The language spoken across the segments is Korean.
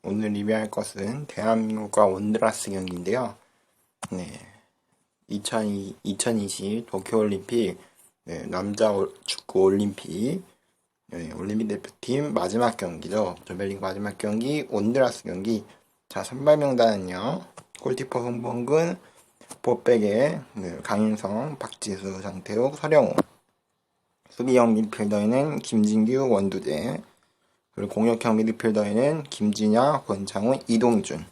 오늘 리뷰할 것은 대한민국과 온두라스 경기인데요. 네, 2020 도쿄올림픽 남자 축구 올림픽 올림픽 대표팀 마지막 경기죠. 조별리그 마지막 경기 온두라스 경기. 자, 선발 명단은요. 골키퍼 홍범근, 보백의 강인성, 박지수, 장태욱, 서령우. 수비형 미드필더에는 김진규, 원두재. 그리고 공격형 미드필더에는 김진야, 권창훈, 이동준.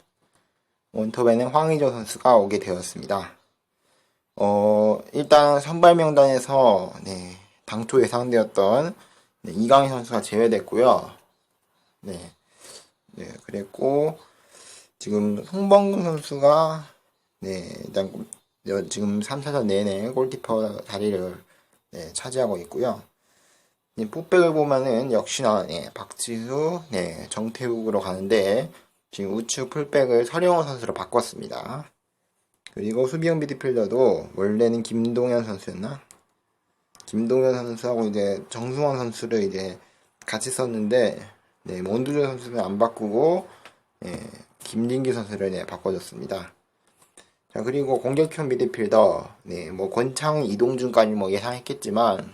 원톱에는 황의조 선수가 오게 되었습니다. 일단 선발 명단에서 당초 예상되었던 이강인 선수가 제외됐고요. 그랬고 지금 홍범근 선수가 일단 지금 3차전 내내 골키퍼 자리를 차지하고 있고요. 풋백을 보면은 역시나 박지수, 정태욱으로 가는데 지금 우측 풀백을 서령우 선수로 바꿨습니다. 그리고 수비형 미드필더도 원래는 김동현 선수였나? 김동현 선수하고 이제 정승원 선수를 이제 같이 썼는데 원두재 선수는 안 바꾸고 김진기 선수를 바꿔줬습니다. 자, 그리고 공격형 미드필더 뭐 권창훈, 이동준까지 뭐 예상했겠지만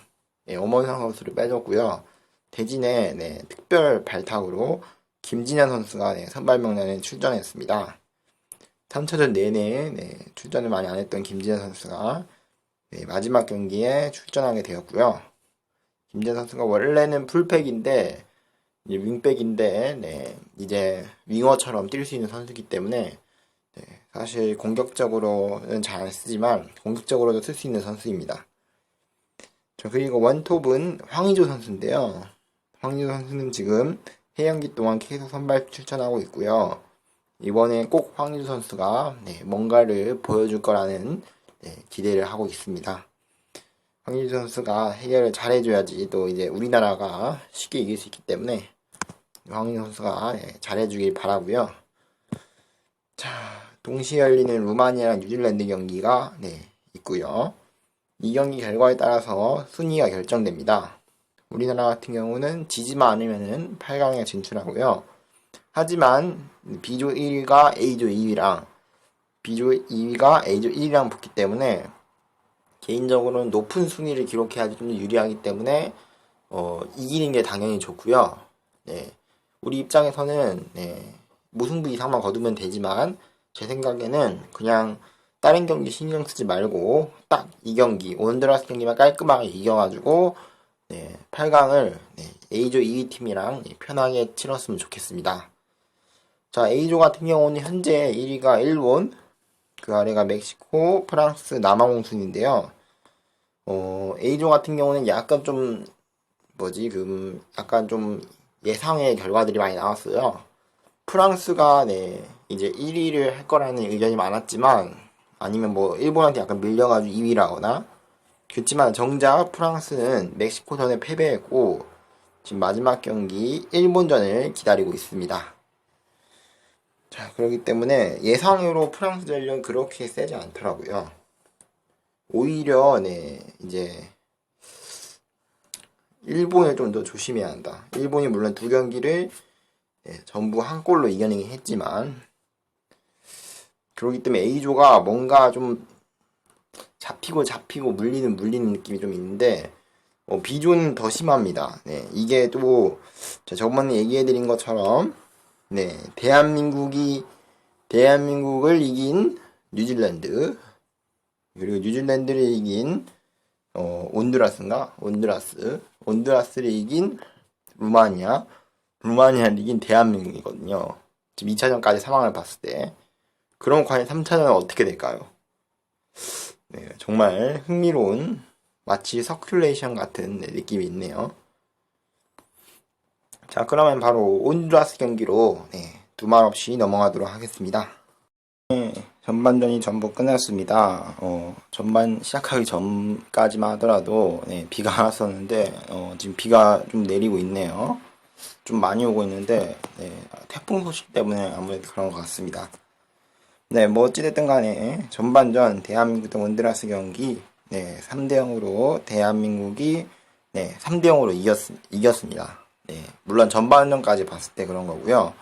엄원상 선수를 빼줬고요. 대진의 특별 발탁으로 김진현 선수가 선발 명단에 출전했습니다. 3차전 내내 출전을 많이 안 했던 김진현 선수가 마지막 경기에 출전하게 되었고요. 김진현 선수가 원래는 풀백인데 윙백인데 이제 윙어처럼 뛸 수 있는 선수이기 때문에 사실 공격적으로는 잘 안 쓰지만 공격적으로도 쓸 수 있는 선수입니다. 자, 그리고 원톱은 황의조 선수인데요. 황의조 선수는 지금 해영기 동안 계속 선발 출전하고 있고요. 이번에 꼭 황의조 선수가 뭔가를 보여줄 거라는 기대를 하고 있습니다. 황의조 선수가 해결을 잘해줘야지 또 이제 우리나라가 쉽게 이길 수 있기 때문에 황의조 선수가 잘해주길 바라고요. 자, 동시에 열리는 루마니아랑 뉴질랜드 경기가 있고요. 이 경기 결과에 따라서 순위가 결정됩니다. 우리나라 같은 경우는 지지만 않으면은 8강에 진출하고요. 하지만 B조 1위가 A조 2위랑 B조 2위가 A조 1위랑 붙기 때문에 개인적으로는 높은 순위를 기록해야지 좀 더 유리하기 때문에 이기는 게 당연히 좋고요. 우리 입장에서는 무승부 이상만 거두면 되지만 제 생각에는 그냥 다른 경기 신경 쓰지 말고 딱 이 경기 온두라스 경기만 깔끔하게 이겨가지고 8강을 A조 2위 팀이랑 편하게 치렀으면 좋겠습니다. 자, A조 같은 경우는 현재 1위가 일본, 그 아래가 멕시코, 프랑스, 남아공순인데요. A조 같은 경우는 약간 좀 약간 좀 예상의 결과들이 많이 나왔어요. 프랑스가 이제 1위를 할 거라는 의견이 많았지만 아니면 뭐 일본한테 약간 밀려가지고 2위라거나 그렇지만 정작 프랑스는 멕시코전에 패배했고 지금 마지막 경기 일본전을 기다리고 있습니다. 자, 그렇기 때문에 예상으로 프랑스 전력은 그렇게 세지 않더라고요. 오히려 이제 일본을 좀 더 조심해야 한다. 일본이 물론 두 경기를 전부 한 골로 이겨내긴 했지만 그렇기 때문에 A조가 뭔가 좀 잡히고 물리는 느낌이 좀 있는데 B조는 더 심합니다. 이게 또 저번에 얘기해드린 것처럼 대한민국을 이긴 뉴질랜드 그리고 뉴질랜드를 이긴 온두라스를 이긴 루마니아를 이긴 대한민국이거든요. 지금 2차전까지 상황을 봤을 때 그럼 과연 3차전은 어떻게 될까요? 정말 흥미로운 마치 서큘레이션 같은 느낌이 있네요. 자, 그러면 바로 온두라스 경기로 두말 없이 넘어가도록 하겠습니다. 전반전이 전부 끝났습니다. 전반 시작하기 전까지만 하더라도 비가 왔었는데 지금 비가 좀 내리고 있네요. 좀 많이 오고 있는데 태풍 소식 때문에 아무래도 그런 것 같습니다. 뭐 어찌됐든 간에 전반전 대한민국 대 온두라스 경기 3대0으로 대한민국이 3대0으로 이겼습니다. 물론 전반전까지 봤을 때 그런 거고요.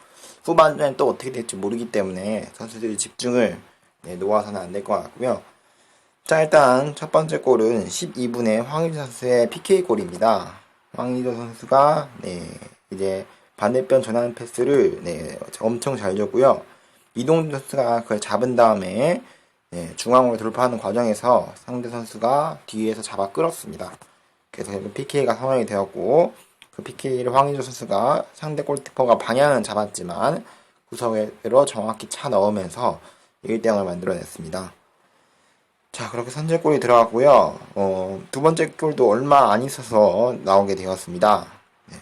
후반전에 또 어떻게 될지 모르기 때문에 선수들이 집중을 놓아서는 안 될 것 같고요. 자, 일단 첫 번째 골은 12분에 황의조 선수의 PK 골입니다. 황의조 선수가 이제 반대편 전환 패스를 엄청 잘 줬고요. 이동준 선수가 그걸 잡은 다음에 중앙으로 돌파하는 과정에서 상대 선수가 뒤에서 잡아 끌었습니다. 그래서 PK가 성공이 되었고, 그 PK를 황의조 선수가 상대 골키퍼가 방향은 잡았지만 구석으로 정확히 차 넣으면서 1대0을 만들어냈습니다. 자, 그렇게 선제골이 들어갔고요. 두 번째 골도 얼마 안 있어서 나오게 되었습니다.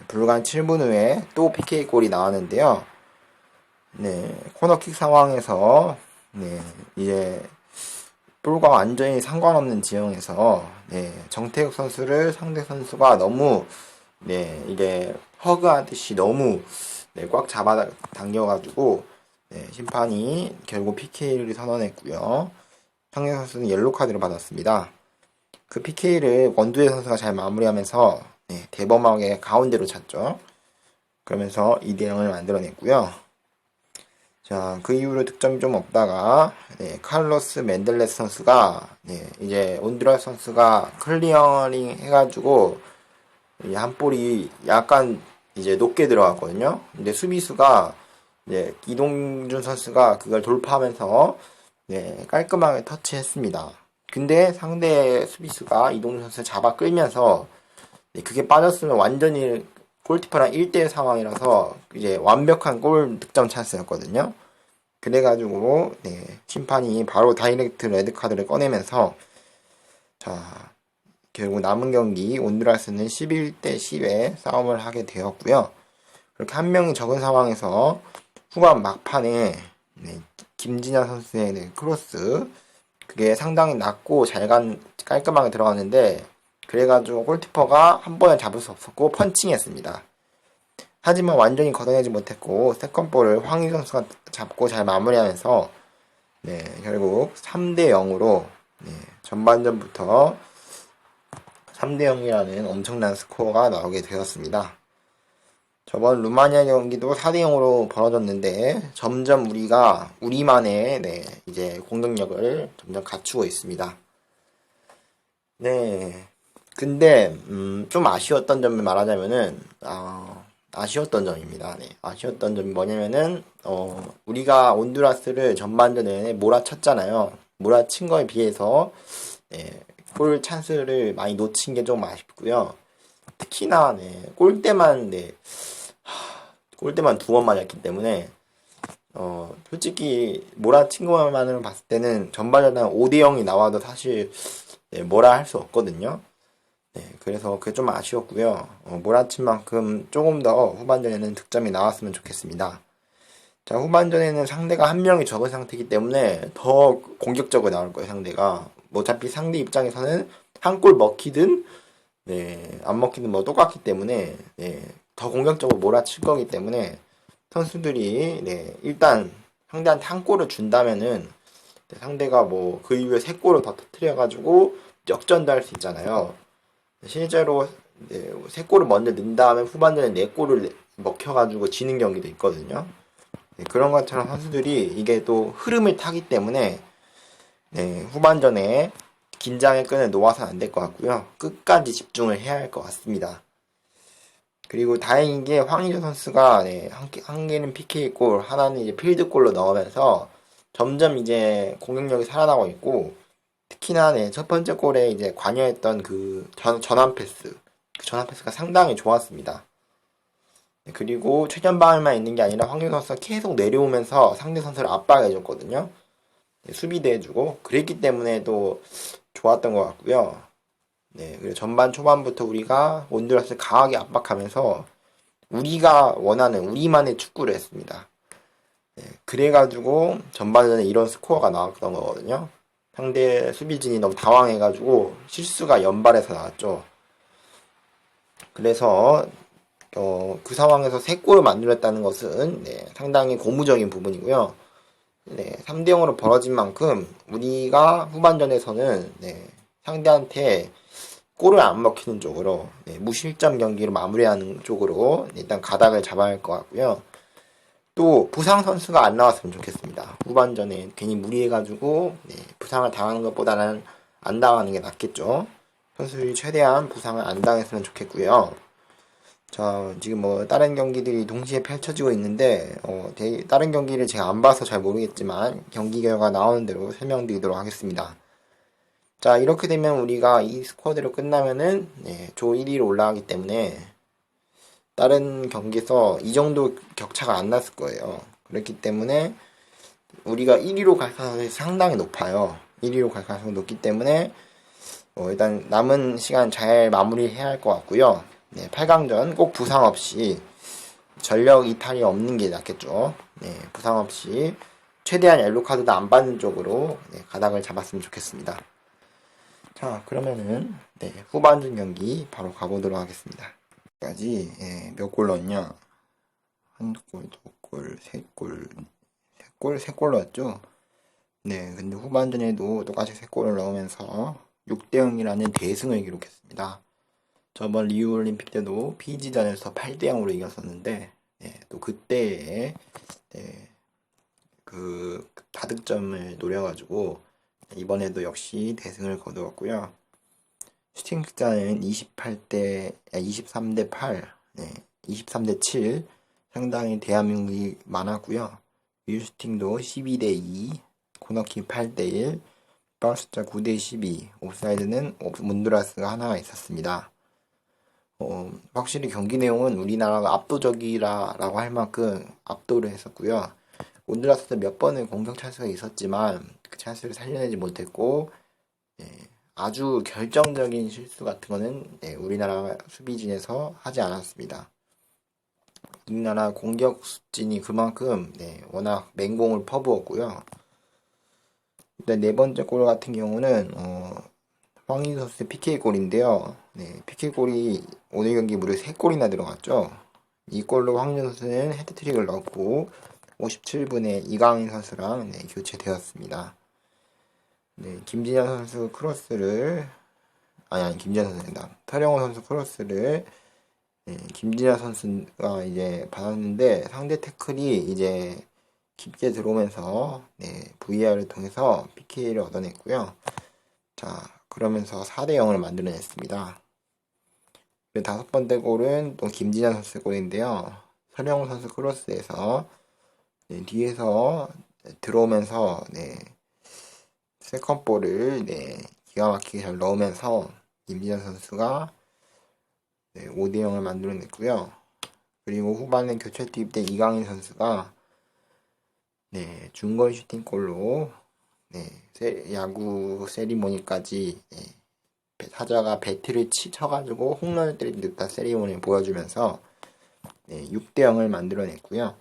불과 7분 후에 또 PK 골이 나왔는데요. 코너킥 상황에서 이제 볼과 완전히 상관없는 지형에서 정태욱 선수를 상대 선수가 너무 이게 허그하듯이 너무 꽉 잡아 당겨가지고 심판이 결국 PK를 선언했고요. 상대 선수는 옐로 카드를 받았습니다. 그 PK를 원두재 선수가 잘 마무리하면서 대범하게 가운데로 찼죠. 그러면서 2대0을 만들어냈고요. 자, 그 이후로 득점이 좀 없다가 칼로스 멘델레스 선수가 이제 온드라스 선수가 클리어링 해가지고 한 볼이 약간 이제 높게 들어갔거든요. 근데 수비수가 이동준 선수가 그걸 돌파하면서 깔끔하게 터치했습니다. 근데 상대 수비수가 이동준 선수를 잡아 끌면서 그게 빠졌으면 완전히 골키퍼랑 1대1 상황이라서 이제 완벽한 골 득점 찬스였거든요. 그래가지고 심판이 바로 다이렉트 레드카드를 꺼내면서 자, 결국 남은 경기 온두라스는 11대 10의 싸움을 하게 되었고요. 그렇게 한 명이 적은 상황에서 후반 막판에 김진아 선수의 크로스, 그게 상당히 낮고 깔끔하게 들어갔는데, 그래가지고 골키퍼가 한 번에 잡을 수 없었고 펀칭했습니다. 하지만 완전히 걷어내지 못했고 세컨볼을 황희 선수가 잡고 잘 마무리하면서 결국 3대 0으로 전반전부터 3대 0이라는 엄청난 스코어가 나오게 되었습니다. 저번 루마니아 경기도 4대 0으로 벌어졌는데 점점 우리만의 이제 공격력을 점점 갖추고 있습니다. 근데 좀 아쉬웠던 점을 말하자면은 아쉬웠던 점입니다. 아쉬웠던 점이 뭐냐면은 우리가 온두라스를 전반전에 몰아쳤잖아요. 몰아친 거에 비해서 골 찬스를 많이 놓친 게 좀 아쉽고요. 특히나 골대만 두 번 맞았기 때문에 솔직히 몰아친 것만으로 봤을 때는 전반전에 5대 0이 나와도 사실 뭐라 할 수 없거든요. 그래서 그게 좀 아쉬웠고요. 몰아친 만큼 조금 더 후반전에는 득점이 나왔으면 좋겠습니다. 자, 후반전에는 상대가 한 명이 적은 상태이기 때문에 더 공격적으로 나올 거예요, 상대가. 어차피 상대 입장에서는 한 골 먹히든 안 먹히든 뭐 똑같기 때문에 더 공격적으로 몰아칠 거기 때문에 선수들이 일단 상대한테 한 골을 준다면은 상대가 뭐 그 이후에 3골을 더 터뜨려가지고 역전도 할 수 있잖아요. 실제로 3골을 먼저 넣은 다음에 후반전에 4골을 먹혀가지고 지는 경기도 있거든요. 그런 것처럼 선수들이 이게 또 흐름을 타기 때문에 후반전에 긴장의 끈을 놓아서는 안 될 것 같고요. 끝까지 집중을 해야 할 것 같습니다. 그리고 다행인 게 황의조 선수가 한 개는 PK골, 하나는 이제 필드골로 넣으면서 점점 이제 공격력이 살아나고 있고, 특히나 첫 번째 골에 이제 관여했던 그 전환 패스, 그 전환 패스가 상당히 좋았습니다. 그리고 최전방에만 있는 게 아니라 황의조 선수가 계속 내려오면서 상대 선수를 압박해줬거든요. 수비도 해주고 그랬기 때문에 또 좋았던 것 같고요. 그리고 전반 초반부터 우리가 온두라스를 강하게 압박하면서 우리가 원하는 우리만의 축구를 했습니다. 그래가지고 전반전에 이런 스코어가 나왔던 거거든요. 상대 수비진이 너무 당황해가지고 실수가 연발해서 나왔죠. 그래서 그 상황에서 3골을 만들었다는 것은 상당히 고무적인 부분이고요. 3대 0으로 벌어진 만큼 우리가 후반전에서는 상대한테 골을 안 먹히는 쪽으로 무실점 경기로 마무리하는 쪽으로 일단 가닥을 잡아야 할 것 같고요. 또 부상 선수가 안 나왔으면 좋겠습니다. 후반전에 괜히 무리해가지고 부상을 당하는 것보다는 안 당하는 게 낫겠죠. 선수들이 최대한 부상을 안 당했으면 좋겠고요. 자, 지금 뭐 다른 경기들이 동시에 펼쳐지고 있는데 다른 경기를 제가 안 봐서 잘 모르겠지만 경기 결과 나오는 대로 설명드리도록 하겠습니다. 자, 이렇게 되면 우리가 이 스쿼드로 끝나면은 조 1위로 올라가기 때문에 다른 경기에서 이 정도 격차가 안 났을 거예요. 그렇기 때문에 우리가 1위로 갈 가능성이 상당히 높아요. 1위로 갈 가능성이 높기 때문에 일단 남은 시간 잘 마무리해야 할 것 같고요. 8강전 꼭 부상 없이 전력 이탈이 없는 게 낫겠죠. 부상 없이 최대한 옐로카드도 안 받는 쪽으로 가닥을 잡았으면 좋겠습니다. 자, 그러면은 후반전 경기 바로 가보도록 하겠습니다. 까지 몇 골 넣었냐? 한 골, 두 골, 세 골, 세 골 넣었죠? 근데 후반전에도 똑같이 세 골을 넣으면서 6대0이라는 대승을 기록했습니다. 저번 리우올림픽 때도 피지전에서 8대0으로 이겼었는데, 또 그때의 그 다득점을 노려가지고 이번에도 역시 대승을 거두었고요. 슈팅 숫자는 23대 8, 23대 7 상당히 대한민국이 많았고요. 뮤슈팅도 12대 2, 코너킥 8대 1, bar 숫자 9대 12, 옵사이드는 문두라스가 하나 있었습니다. 확실히 경기 내용은 우리나라가 압도적이라고 할 만큼 압도를 했었고요. 문두라스도 몇 번의 공격 찬스가 있었지만 그 찬스를 살려내지 못했고 아주 결정적인 실수 같은 거는 우리나라 수비진에서 하지 않았습니다. 우리나라 공격진이 그만큼 워낙 맹공을 퍼부었고요. 일단 네 번째 골 같은 경우는 황희 선수의 PK골인데요. PK골이 오늘 경기 무려 3골이나 들어갔죠. 이 골로 황희 선수는 헤드트릭을 넣었고 57분에 이강인 선수랑 교체되었습니다. 김진현 선수 크로스를 김진현 선수입니다. 터령호 선수 크로스를 김진현 선수가 이제 받았는데 상대 태클이 이제 깊게 들어오면서 VR을 통해서 PK를 얻어냈고요. 자, 그러면서 4대0을 만들어냈습니다. 다섯 번째 골은 또 김진현 선수 골인데요. 서령호 선수 크로스에서 뒤에서 들어오면서 세컨볼을 기가 막히게 잘 넣으면서 김진현 선수가 5대0을 만들어냈고요. 그리고 후반에 교체 투입된 이강인 선수가 중거리 슈팅골로 야구 세리머니까지 타자가 배트를 쳐가지고 홈런을 때린 듯한 세리머니를 보여주면서 6대0을 만들어냈고요.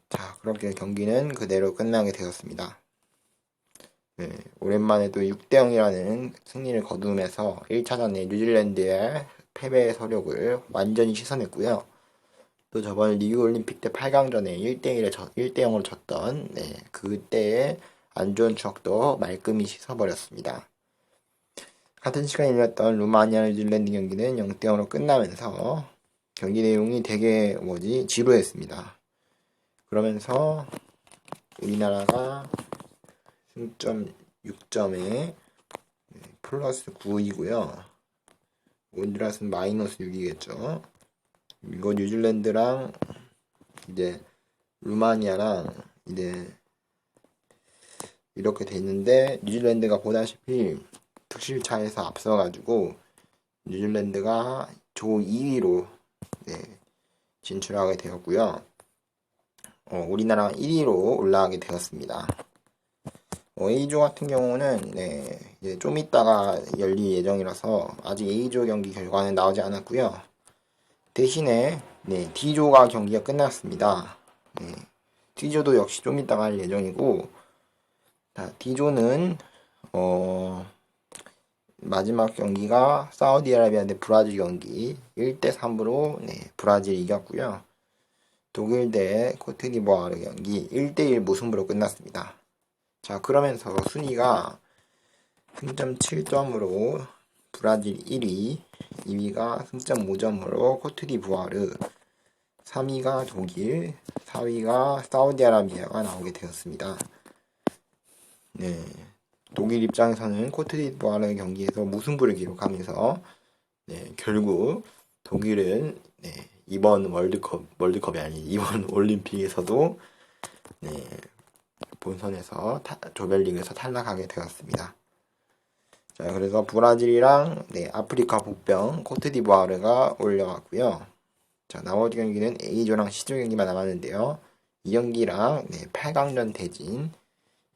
자, 그렇게 경기는 그대로 끝나게 되었습니다. 오랜만에 또 6대0이라는 승리를 거두면서 1차전에 뉴질랜드의 패배의 서력을 완전히 씻어냈고요. 또 저번 리우올림픽 때 8강전에 1대0으로 졌던 그때의 안 좋은 추억도 말끔히 씻어버렸습니다. 같은 시간에 열렸던 루마니아 뉴질랜드 경기는 0대0으로 끝나면서 경기 내용이 되게 지루했습니다. 그러면서 우리나라가 승점 6점에 플러스 9이고요. 온두라스는 마이너스 6이겠죠. 이거 뉴질랜드랑 이제 루마니아랑 이제 이렇게 돼 있는데 뉴질랜드가 보다시피 득실차에서 앞서가지고 뉴질랜드가 조 2위로 진출하게 되었고요. 우리나라가 1위로 올라가게 되었습니다. A조 같은 경우는 이제 좀 이따가 열릴 예정이라서 아직 A조 경기 결과는 나오지 않았고요. 대신에 D조가 경기가 끝났습니다. D조도 역시 좀 이따가 할 예정이고, 자, D조는 마지막 경기가 사우디아라비아 대 브라질 경기 1대3으로 브라질이 이겼고요. 독일 대 코트디부아르 경기 1대1 무승부로 끝났습니다. 자, 그러면서 순위가 승점 7점으로 브라질 1위, 2위가 승점 5점으로 코트디부아르, 3위가 독일, 4위가 사우디아라비아가 나오게 되었습니다. 네, 독일 입장에서는 코트디부아르 경기에서 무승부를 기록하면서 네, 결국 독일은 네, 이번 월드컵이 아니 이번 올림픽에서도 네, 본선에서 조별리그에서 탈락하게 되었습니다. 자, 그래서 브라질이랑 네, 아프리카 복병 코트디부아르가 올려갔고요. 자, 나머지 경기는 A조랑 C조 경기만 남았는데요. 이 경기랑 네, 8강전 대진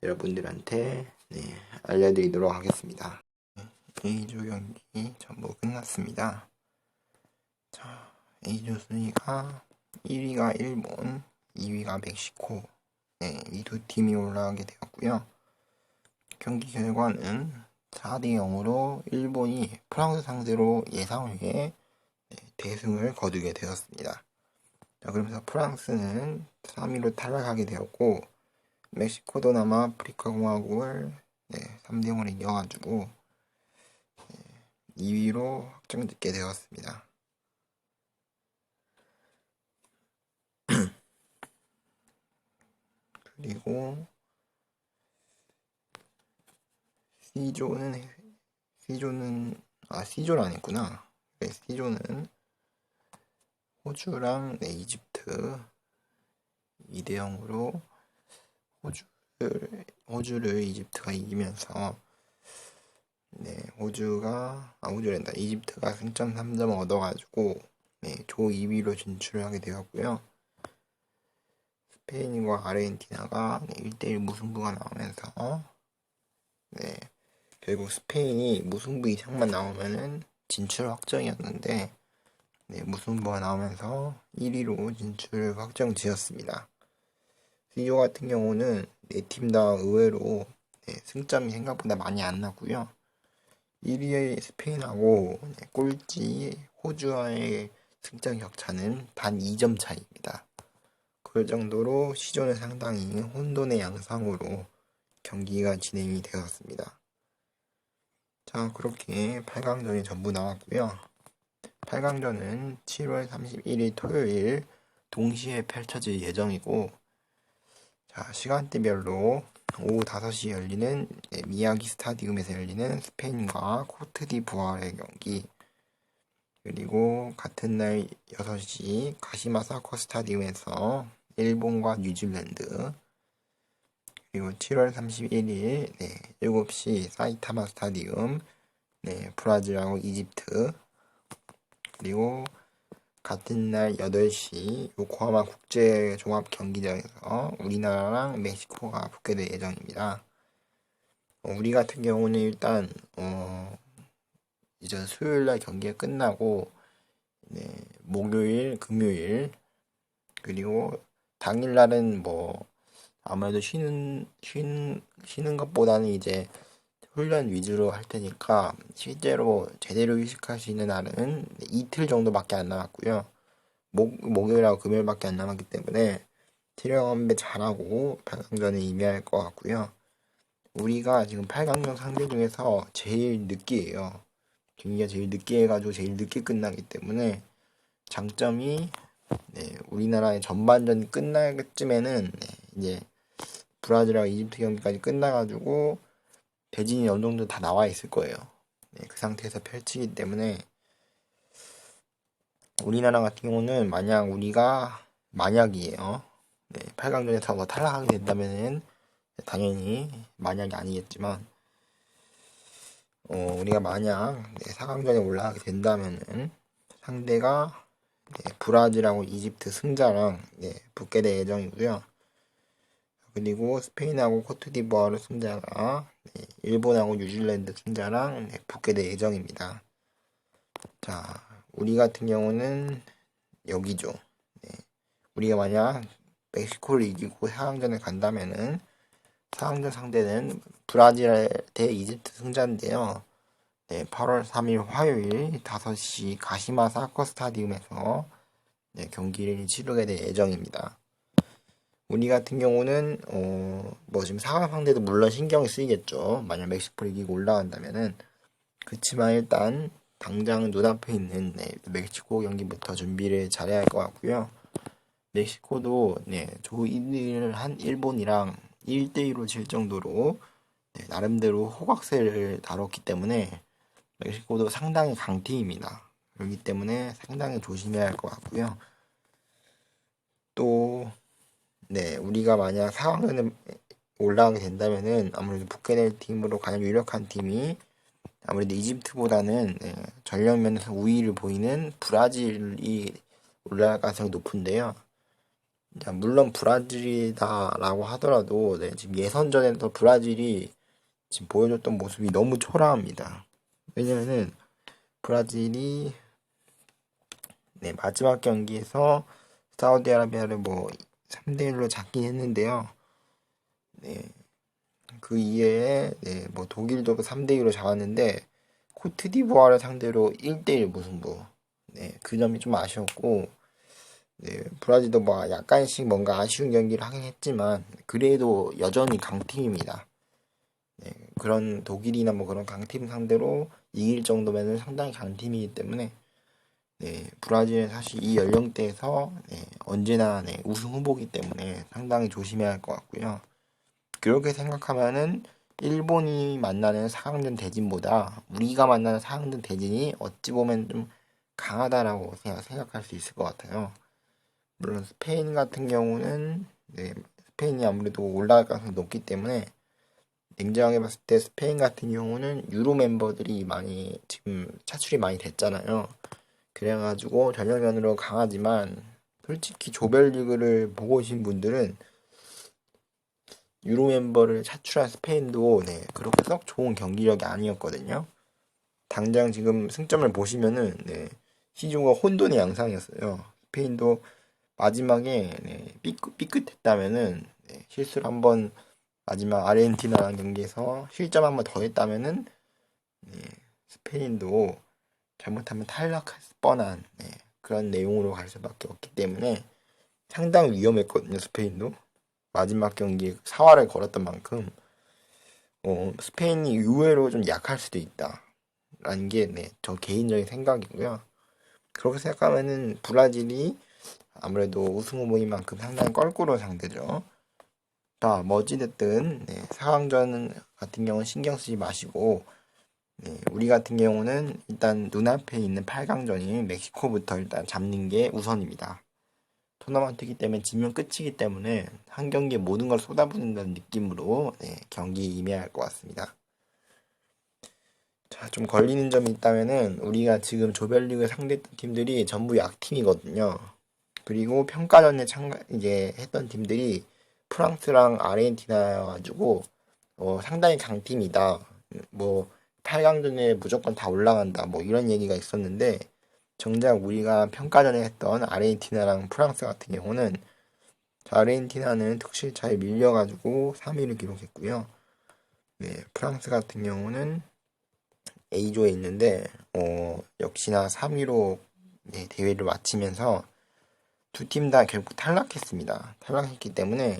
여러분들한테 네, 알려드리도록 하겠습니다. A조 경기 전부 끝났습니다. 자, A조 순위가 1위가 일본, 2위가 멕시코, 네, 이 두 팀이 올라가게 되었고요. 경기 결과는 4대 0으로 일본이 프랑스 상대로 예상 외에 대승을 거두게 되었습니다. 자, 그러면서 프랑스는 3위로 탈락하게 되었고, 멕시코도 남아프리카 공화국을 3대 0으로 이겨가지고 2위로 확정짓게 되었습니다. 그리고 C조는 C조는 안 했구나. 네, C조는 호주랑 이집트 2대 0으로 호주를 이집트가 이기면서 이집트가 승점 3점을 얻어가지고 조 2위로 진출을 하게 되었고요. 스페인과 아르헨티나가 1대1 무승부가 나오면서 결국 스페인이 무승부 이상만 나오면은 진출 확정이었는데 무승부가 나오면서 1위로 진출 확정 지었습니다. C조 같은 경우는 4팀 다 의외로 승점이 생각보다 많이 안 나고요. 1위의 스페인하고 꼴찌 호주와의 승점 격차는 단 2점 차이입니다. 그 정도로 C조는 상당히 혼돈의 양상으로 경기가 진행이 되었습니다. 자, 그렇게 8강전이 전부 나왔고요. 8강전은 7월 31일 토요일 동시에 펼쳐질 예정이고, 자, 시간대별로 오후 5시 열리는 미야기 스타디움에서 열리는 스페인과 코트디부아르의 경기, 그리고 같은 날 6시 가시마 사커 스타디움에서 일본과 뉴질랜드, 그리고 7월 31일 7시 사이타마 스타디움 브라질하고 이집트, 그리고 같은 날 8시 요코하마 국제 종합 경기장에서 우리나라랑 멕시코가 붙게 될 예정입니다. 우리 같은 경우는 일단 이제 수요일날 경기가 끝나고 목요일, 금요일, 그리고 당일날은 뭐 아무래도 쉬는 것보다는 이제 훈련 위주로 할 테니까 실제로 제대로 휴식할 수 있는 날은 이틀 정도밖에 안 남았고요. 목요일하고 금요일밖에 안 남았기 때문에 체력 안배 잘하고 8강전에 임해야 할 것 같고요. 우리가 지금 8강전 상대 중에서 제일 늦게 해요. 경기가 제일 늦게 해가지고 제일 늦게 끝나기 때문에 장점이 우리나라의 전반전 끝날 쯤에는 이제 브라질하고 이집트 경기까지 끝나가지고 대진이 어느 정도 다 나와 있을 거예요. 그 상태에서 펼치기 때문에 우리나라 같은 경우는 만약이에요. 8강전에서 뭐 탈락하게 된다면은 당연히 만약이 아니겠지만 우리가 만약 4강전에 올라가게 된다면은 상대가 브라질하고 이집트 승자랑 붙게 될 예정이고요. 그리고 스페인하고 코트디부아르 승자가 일본하고 뉴질랜드 승자랑 붙게 될 예정입니다. 자, 우리 같은 경우는 여기죠. 우리가 만약 멕시코를 이기고 4강전에 간다면은 4강전 상대는 브라질 대 이집트 승자인데요. 8월 3일 화요일 5시 가시마 사커 스타디움에서 경기를 치르게 될 예정입니다. 우리 같은 경우는 지금 4강 상대도 물론 신경이 쓰이겠죠. 만약 멕시코를 이기고 올라간다면은. 그치만 일단 당장 눈앞에 있는 멕시코 경기부터 준비를 잘해야 할 것 같고요. 멕시코도 조이를 한 일본이랑 1대2로 질 정도로 나름대로 호각세를 다뤘기 때문에 멕시코도 상당히 강팀입니다. 그렇기 때문에 상당히 조심해야 할 것 같고요. 또 우리가 만약 4강전에 올라가게 된다면은 아무래도 붙게 될 팀으로 가장 유력한 팀이 아무래도 이집트보다는 전력 면에서 우위를 보이는 브라질이 올라갈 가능성이 높은데요. 자, 물론 브라질이다라고 하더라도 지금 예선전에서 브라질이 지금 보여줬던 모습이 너무 초라합니다. 왜냐면은 브라질이 마지막 경기에서 사우디아라비아를 뭐 3대1로 잡긴 했는데요. 그 이외에 뭐 독일도 3대2로 잡았는데 코트디부아를 상대로 1대1 무승부. 그 점이 좀 아쉬웠고 브라질도 뭐 약간씩 뭔가 아쉬운 경기를 하긴 했지만 그래도 여전히 강팀입니다. 그런 독일이나 뭐 그런 강팀 상대로 이길 정도면 상당히 강팀이기 때문에 브라질은 사실 이 연령대에서 언제나 우승 후보이기 때문에 상당히 조심해야 할 것 같고요. 그렇게 생각하면은 일본이 만나는 4강전 대진보다 우리가 만나는 4강전 대진이 어찌 보면 좀 강하다라고 생각할 수 있을 것 같아요. 물론 스페인 같은 경우는 스페인이 아무래도 올라갈 가능성이 높기 때문에 냉정하게 봤을 때 스페인 같은 경우는 유로 멤버들이 많이 지금 차출이 많이 됐잖아요. 그래가지고 전력면으로 강하지만 솔직히 조별리그를 보고 오신 분들은 유로 멤버를 차출한 스페인도 그렇게 썩 좋은 경기력이 아니었거든요. 당장 지금 승점을 보시면은 시조가 혼돈의 양상이었어요. 스페인도 마지막에 삐끗했다면은 실수를 한번 마지막 아르헨티나라는 경기에서 실점 한번 더 했다면은 스페인도 잘못하면 탈락할 뻔한 그런 내용으로 갈 수밖에 없기 때문에 상당히 위험했거든요. 스페인도 마지막 경기에 사활을 걸었던 만큼 스페인이 의외로 좀 약할 수도 있다라는 게 저 개인적인 생각이고요. 그렇게 생각하면은 브라질이 아무래도 우승 후보인 만큼 상당히 껄끄러운 상대죠. 자, 뭐 어찌됐든 4강전 같은 경우는 신경 쓰지 마시고 우리 같은 경우는 일단 눈앞에 있는 8강전인 멕시코부터 일단 잡는 게 우선입니다. 토너먼트이기 때문에 지면 끝이기 때문에 한 경기에 모든 걸 쏟아붓는다는 느낌으로 경기 임해야 할 것 같습니다. 자, 좀 걸리는 점이 있다면은 우리가 지금 조별리그 상대했던 팀들이 전부 약팀이거든요. 그리고 평가전에 이제 했던 팀들이 프랑스랑 아르헨티나여가지고 상당히 강팀이다. 뭐 8강전에 무조건 다 올라간다. 뭐 이런 얘기가 있었는데 정작 우리가 평가전에 했던 아르헨티나랑 프랑스 같은 경우는 아르헨티나는 득실차에 밀려가지고 3위를 기록했고요. 프랑스 같은 경우는 A조에 있는데 역시나 3위로 대회를 마치면서 두 팀 다 결국 탈락했습니다. 탈락했기 때문에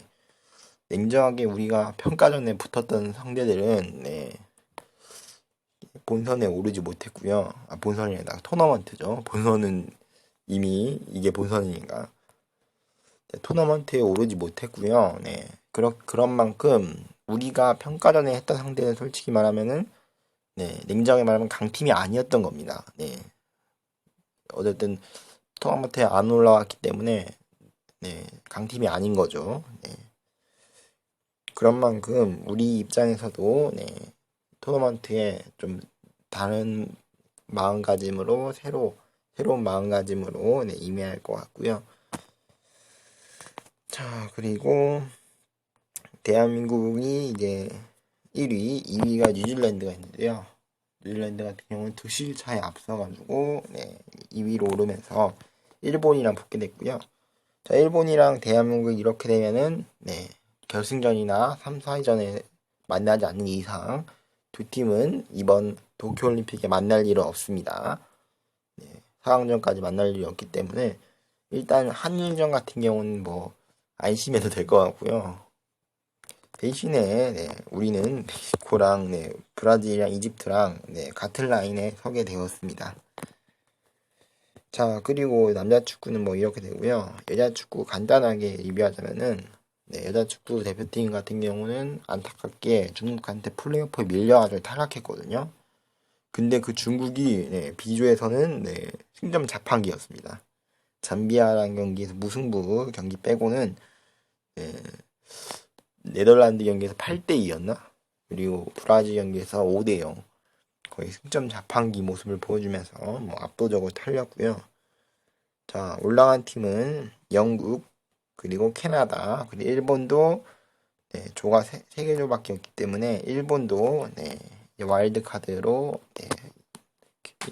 냉정하게 우리가 평가전에 붙었던 상대들은 본선에 오르지 못했고요. 본선이 아니라 토너먼트죠. 본선은 이미 이게 본선이니까 토너먼트에 오르지 못했고요. 그런 만큼 우리가 평가전에 했던 상대는 솔직히 말하면은 냉정하게 말하면 강팀이 아니었던 겁니다. 어쨌든 토너먼트에 안 올라왔기 때문에 강팀이 아닌 거죠. 그런 만큼 우리 입장에서도 토너먼트에 좀 다른 마음가짐으로 새로운 마음가짐으로 임해야 할 것 같고요. 자, 그리고 대한민국이 이제 1위, 2위가 뉴질랜드가 있는데요. 뉴질랜드 같은 경우는 득실 차에 앞서가지고 2위로 오르면서 일본이랑 붙게 됐고요. 자, 일본이랑 대한민국이 이렇게 되면은 결승전이나 3, 4위전에 만나지 않는 이상 두 팀은 이번 도쿄올림픽에 만날 일은 없습니다. 4강전까지 만날 일이 없기 때문에 일단 한일전 같은 경우는 뭐 안심해도 될 것 같고요. 대신에 우리는 멕시코랑 브라질이랑 이집트랑 같은 라인에 서게 되었습니다. 자, 그리고 남자 축구는 뭐 이렇게 되고요. 여자 축구 간단하게 리뷰하자면은, 네, 여자 축구 대표팀 같은 경우는 안타깝게 중국한테 플레이오프에 밀려가지고 탈락했거든요. 근데 그 중국이 네, B조에서는 네, 승점 자판기였습니다. 잠비아랑 경기에서 무승부 경기 빼고는 네, 네덜란드 경기에서 8대2였나? 그리고 브라질 경기에서 5대0 거의 승점 자판기 모습을 보여주면서 뭐 압도적으로 탈렸고요. 자, 올라간 팀은 영국, 그리고 캐나다, 그리고 일본도 네, 조가 3개 조밖에 없기 때문에 일본도 네, 와일드 카드로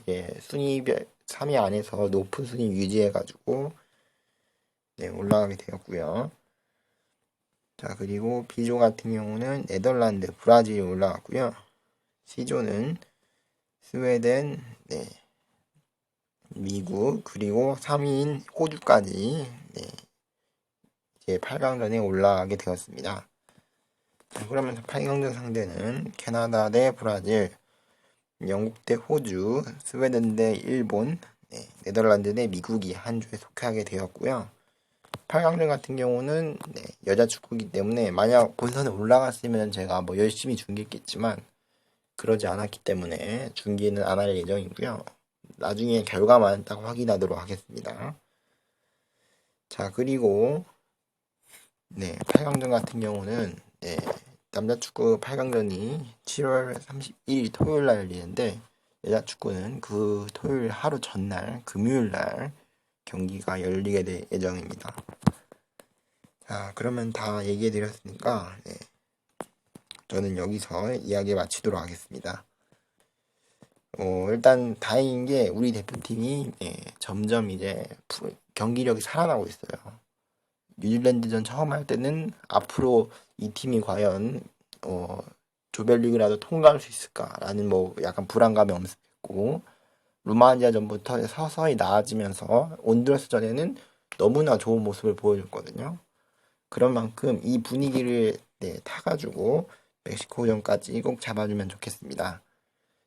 네, 순위별 3위 안에서 높은 순위 유지해가지고 네, 올라가게 되었고요. 자, 그리고 B조 같은 경우는 네덜란드, 브라질이 올라갔고요. C조는 스웨덴, 네, 미국, 그리고 3위인 호주까지 네, 이제 8강전에 올라가게 되었습니다. 자, 그러면 8강전 상대는 캐나다 대 브라질, 영국 대 호주, 스웨덴 대 일본, 네, 네덜란드 대 미국이 한 조에 속하게 되었고요. 8강전 같은 경우는 네, 여자 축구이기 때문에 만약 본선에 올라갔으면 제가 뭐 열심히 중계했겠지만 그러지 않았기 때문에 중계는 안 할 예정이고요. 나중에 결과만 딱 확인하도록 하겠습니다. 자, 그리고 네, 8강전 같은 경우는 네, 남자축구 8강전이 7월 31일 토요일 날 열리는데 여자축구는 그 토요일 하루 전날 금요일 날 경기가 열리게 될 예정입니다. 자, 그러면 다 얘기해 드렸으니까 네, 저는 여기서 이야기 마치도록 하겠습니다. 일단 다행인 게 우리 대표팀이 네, 점점 이제 경기력이 살아나고 있어요. 뉴질랜드전 처음 할 때는 앞으로 이 팀이 과연 조별리그라도 통과할 수 있을까라는 뭐 약간 불안감이 엄습했고 루마니아전부터 서서히 나아지면서 온두라스전에는 너무나 좋은 모습을 보여줬거든요. 그런 만큼 이 분위기를 네, 타가지고 멕시코전까지 꼭 잡아주면 좋겠습니다.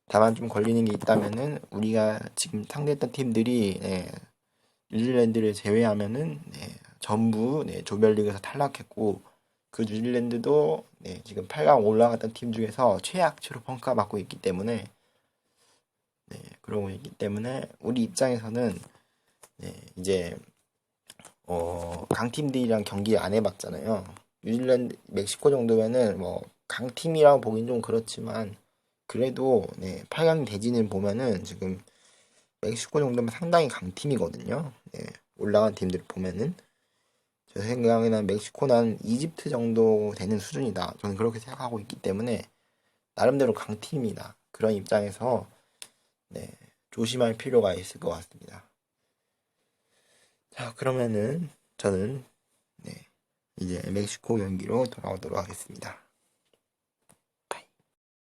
다만 좀 걸리는 게 있다면은 우리가 지금 상대했던 팀들이 네, 뉴질랜드를 제외하면은 네, 전부 네, 조별리그에서 탈락했고 그 뉴질랜드도 네, 지금 8강 올라갔던 팀 중에서 최악체로 평가받고 있기 때문에 네, 그러고 있기 때문에 우리 입장에서는 네, 이제 강팀들이랑 경기 안 해봤잖아요. 뉴질랜드, 멕시코 정도면은 뭐 강팀이라고 보긴 좀 그렇지만 그래도 네, 8강 대진을 보면은 지금 멕시코 정도면 상당히 강팀이거든요. 네, 올라간 팀들을 보면은 제 생각에는 멕시코는 이집트 정도 되는 수준이다. 저는 그렇게 생각하고 있기 때문에 나름대로 강팀이다. 그런 입장에서 네, 조심할 필요가 있을 것 같습니다. 자, 그러면은 저는 네, 이제 멕시코 경기로 돌아오도록 하겠습니다.